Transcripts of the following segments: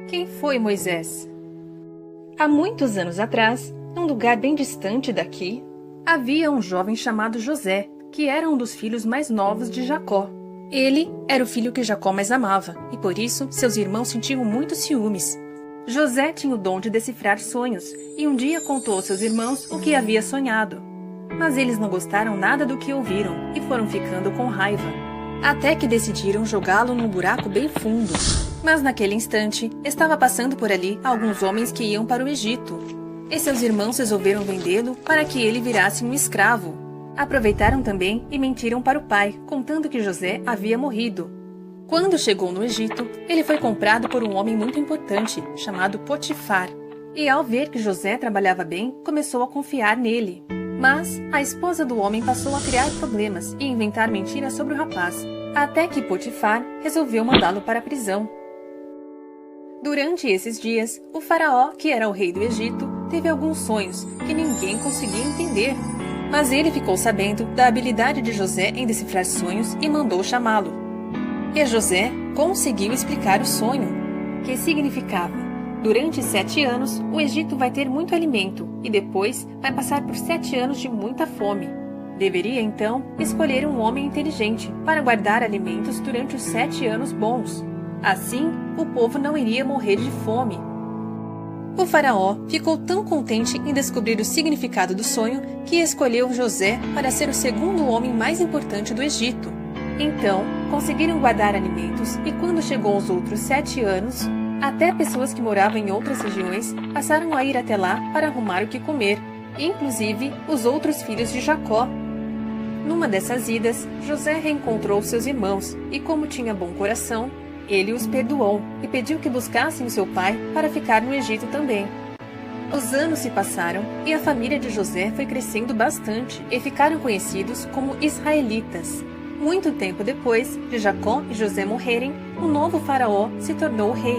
Quem foi Moisés? Há muitos anos atrás, num lugar bem distante daqui, havia um jovem chamado José, que era um dos filhos mais novos de Jacó. Ele era o filho que Jacó mais amava, e por isso seus irmãos sentiam muitos ciúmes. José tinha o dom de decifrar sonhos, e um dia contou aos seus irmãos o que havia sonhado. Mas eles não gostaram nada do que ouviram, e foram ficando com raiva, até que decidiram jogá-lo num buraco bem fundo. Mas naquele instante, estava passando por ali alguns homens que iam para o Egito, e seus irmãos resolveram vendê-lo para que ele virasse um escravo. Aproveitaram também e mentiram para o pai, contando que José havia morrido. Quando chegou no Egito, ele foi comprado por um homem muito importante, chamado Potifar, e ao ver que José trabalhava bem, começou a confiar nele. Mas a esposa do homem passou a criar problemas e inventar mentiras sobre o rapaz, até que Potifar resolveu mandá-lo para a prisão. Durante esses dias, o faraó, que era o rei do Egito, teve alguns sonhos que ninguém conseguia entender. Mas ele ficou sabendo da habilidade de José em decifrar sonhos e mandou chamá-lo. E José conseguiu explicar o sonho, que significava: durante 7 anos, o Egito vai ter muito alimento e depois vai passar por 7 anos de muita fome. Deveria, então, escolher um homem inteligente para guardar alimentos durante os 7 anos bons. Assim, o povo não iria morrer de fome. O faraó ficou tão contente em descobrir o significado do sonho que escolheu José para ser o segundo homem mais importante do Egito. Então, conseguiram guardar alimentos e quando chegou aos outros 7 anos, até pessoas que moravam em outras regiões passaram a ir até lá para arrumar o que comer, inclusive os outros filhos de Jacó. Numa dessas idas, José reencontrou seus irmãos e, como tinha bom coração, ele os perdoou e pediu que buscassem o seu pai para ficar no Egito também. Os anos se passaram e a família de José foi crescendo bastante e ficaram conhecidos como israelitas. Muito tempo depois de Jacó e José morrerem, um novo faraó se tornou rei.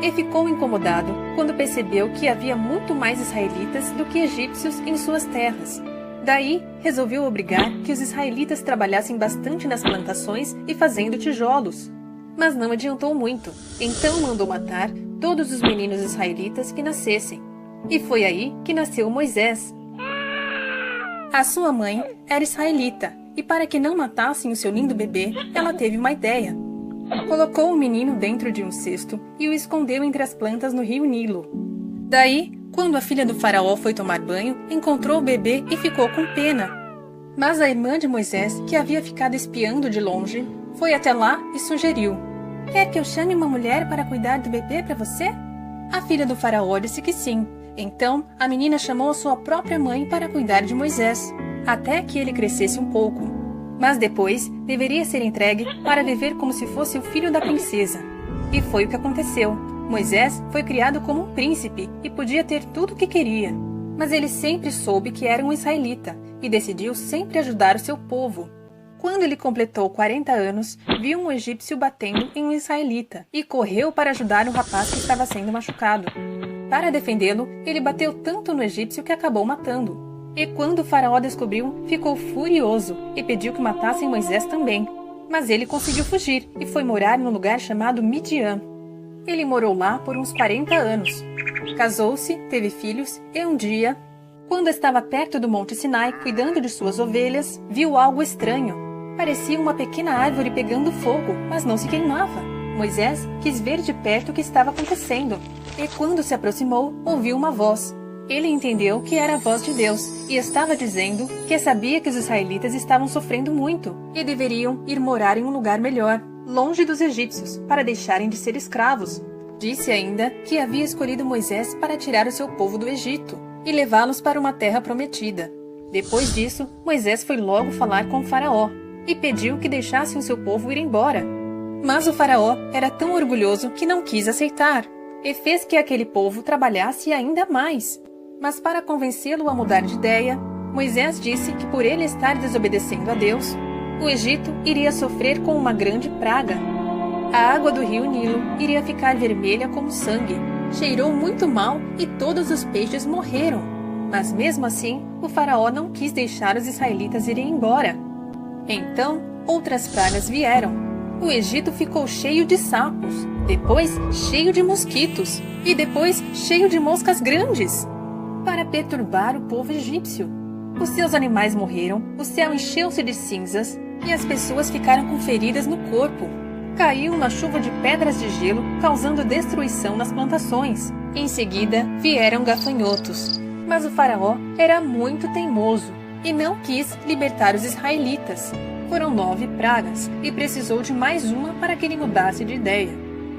E ficou incomodado quando percebeu que havia muito mais israelitas do que egípcios em suas terras. Daí, resolveu obrigar que os israelitas trabalhassem bastante nas plantações e fazendo tijolos. Mas não adiantou muito, então mandou matar todos os meninos israelitas que nascessem. E foi aí que nasceu Moisés. A sua mãe era israelita, e para que não matassem o seu lindo bebê, ela teve uma ideia. Colocou o menino dentro de um cesto e o escondeu entre as plantas no rio Nilo. Daí, quando a filha do faraó foi tomar banho, encontrou o bebê e ficou com pena. Mas a irmã de Moisés, que havia ficado espiando de longe, foi até lá e sugeriu: "Quer que eu chame uma mulher para cuidar do bebê para você?" A filha do faraó disse que sim. Então, a menina chamou a sua própria mãe para cuidar de Moisés, até que ele crescesse um pouco. Mas depois, deveria ser entregue para viver como se fosse o filho da princesa. E foi o que aconteceu. Moisés foi criado como um príncipe e podia ter tudo o que queria. Mas ele sempre soube que era um israelita e decidiu sempre ajudar o seu povo. Quando ele completou 40 anos, viu um egípcio batendo em um israelita e correu para ajudar o rapaz que estava sendo machucado. Para defendê-lo, ele bateu tanto no egípcio que acabou matando. E quando o faraó descobriu, ficou furioso e pediu que matassem Moisés também. Mas ele conseguiu fugir e foi morar num lugar chamado Midian. Ele morou lá por uns 40 anos. Casou-se, teve filhos e um dia, quando estava perto do Monte Sinai cuidando de suas ovelhas, viu algo estranho. Parecia uma pequena árvore pegando fogo, mas não se queimava. Moisés quis ver de perto o que estava acontecendo, e quando se aproximou, ouviu uma voz. Ele entendeu que era a voz de Deus, e estava dizendo que sabia que os israelitas estavam sofrendo muito, e deveriam ir morar em um lugar melhor, longe dos egípcios, para deixarem de ser escravos. Disse ainda que havia escolhido Moisés para tirar o seu povo do Egito, e levá-los para uma terra prometida. Depois disso, Moisés foi logo falar com o faraó, e pediu que deixassem o seu povo ir embora. Mas o faraó era tão orgulhoso que não quis aceitar, e fez que aquele povo trabalhasse ainda mais. Mas para convencê-lo a mudar de ideia, Moisés disse que por ele estar desobedecendo a Deus, o Egito iria sofrer com uma grande praga. A água do rio Nilo iria ficar vermelha como sangue, cheirou muito mal e todos os peixes morreram. Mas mesmo assim, o faraó não quis deixar os israelitas irem embora. Então, outras pragas vieram. O Egito ficou cheio de sapos, depois cheio de mosquitos e depois cheio de moscas grandes, para perturbar o povo egípcio. Os seus animais morreram, o céu encheu-se de cinzas e as pessoas ficaram com feridas no corpo. Caiu uma chuva de pedras de gelo, causando destruição nas plantações. Em seguida, vieram gafanhotos. Mas o faraó era muito teimoso e não quis libertar os israelitas. Foram 9 pragas e precisou de mais uma para que ele mudasse de ideia.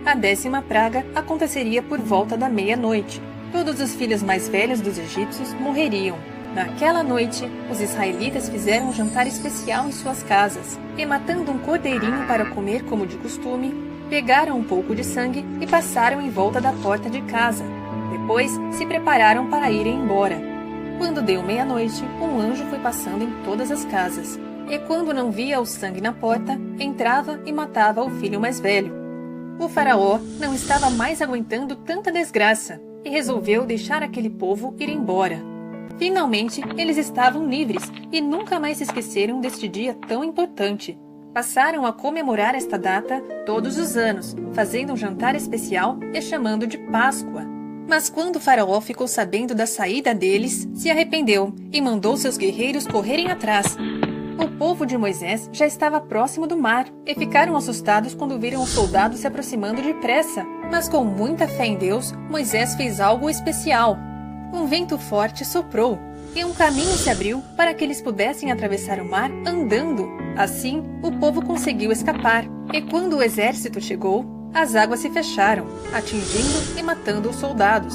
A 10ª praga aconteceria por volta da meia-noite. Todos os filhos mais velhos dos egípcios morreriam. Naquela noite, os israelitas fizeram um jantar especial em suas casas e, matando um cordeirinho para comer como de costume, pegaram um pouco de sangue e passaram em volta da porta de casa. Depois, se prepararam para irem embora. Quando deu meia-noite, um anjo foi passando em todas as casas e, quando não via o sangue na porta, entrava e matava o filho mais velho. O faraó não estava mais aguentando tanta desgraça e resolveu deixar aquele povo ir embora. Finalmente, eles estavam livres e nunca mais se esqueceram deste dia tão importante. Passaram a comemorar esta data todos os anos, fazendo um jantar especial e chamando de Páscoa. Mas quando o faraó ficou sabendo da saída deles, se arrependeu e mandou seus guerreiros correrem atrás. O povo de Moisés já estava próximo do mar e ficaram assustados quando viram os soldados se aproximando depressa. Mas com muita fé em Deus, Moisés fez algo especial. Um vento forte soprou e um caminho se abriu para que eles pudessem atravessar o mar andando. Assim, o povo conseguiu escapar. E quando o exército chegou, as águas se fecharam, atingindo e matando os soldados.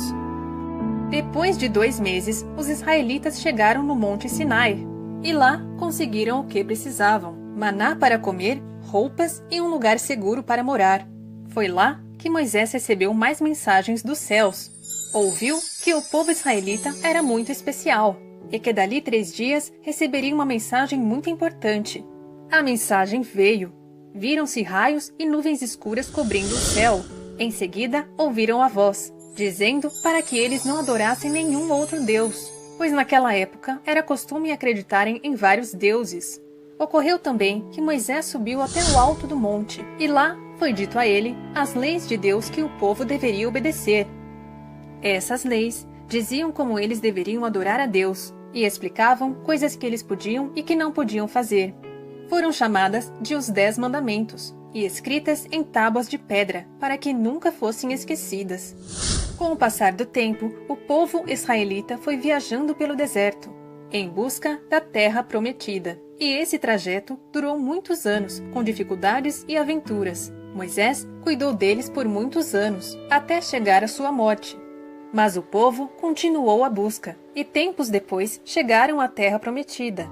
Depois de 2 meses, os israelitas chegaram no Monte Sinai. E lá conseguiram o que precisavam: maná para comer, roupas e um lugar seguro para morar. Foi lá que Moisés recebeu mais mensagens dos céus. Ouviu que o povo israelita era muito especial e que dali 3 dias receberia uma mensagem muito importante. A mensagem veio. Viram-se raios e nuvens escuras cobrindo o céu. Em seguida, ouviram a voz, dizendo para que eles não adorassem nenhum outro deus, pois naquela época era costume acreditarem em vários deuses. Ocorreu também que Moisés subiu até o alto do monte, e lá foi dito a ele as leis de Deus que o povo deveria obedecer. Essas leis diziam como eles deveriam adorar a Deus e explicavam coisas que eles podiam e que não podiam fazer. Foram chamadas de os 10 mandamentos e escritas em tábuas de pedra para que nunca fossem esquecidas. Com o passar do tempo, o povo israelita foi viajando pelo deserto, em busca da terra prometida. E esse trajeto durou muitos anos, com dificuldades e aventuras. Moisés cuidou deles por muitos anos, até chegar à sua morte. Mas o povo continuou a busca, e tempos depois chegaram à Terra Prometida.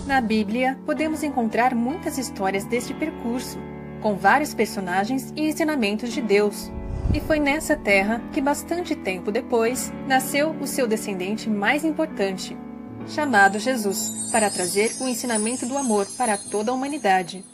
Na Bíblia, podemos encontrar muitas histórias deste percurso, com vários personagens e ensinamentos de Deus. E foi nessa terra que, bastante tempo depois, nasceu o seu descendente mais importante, chamado Jesus, para trazer o ensinamento do amor para toda a humanidade.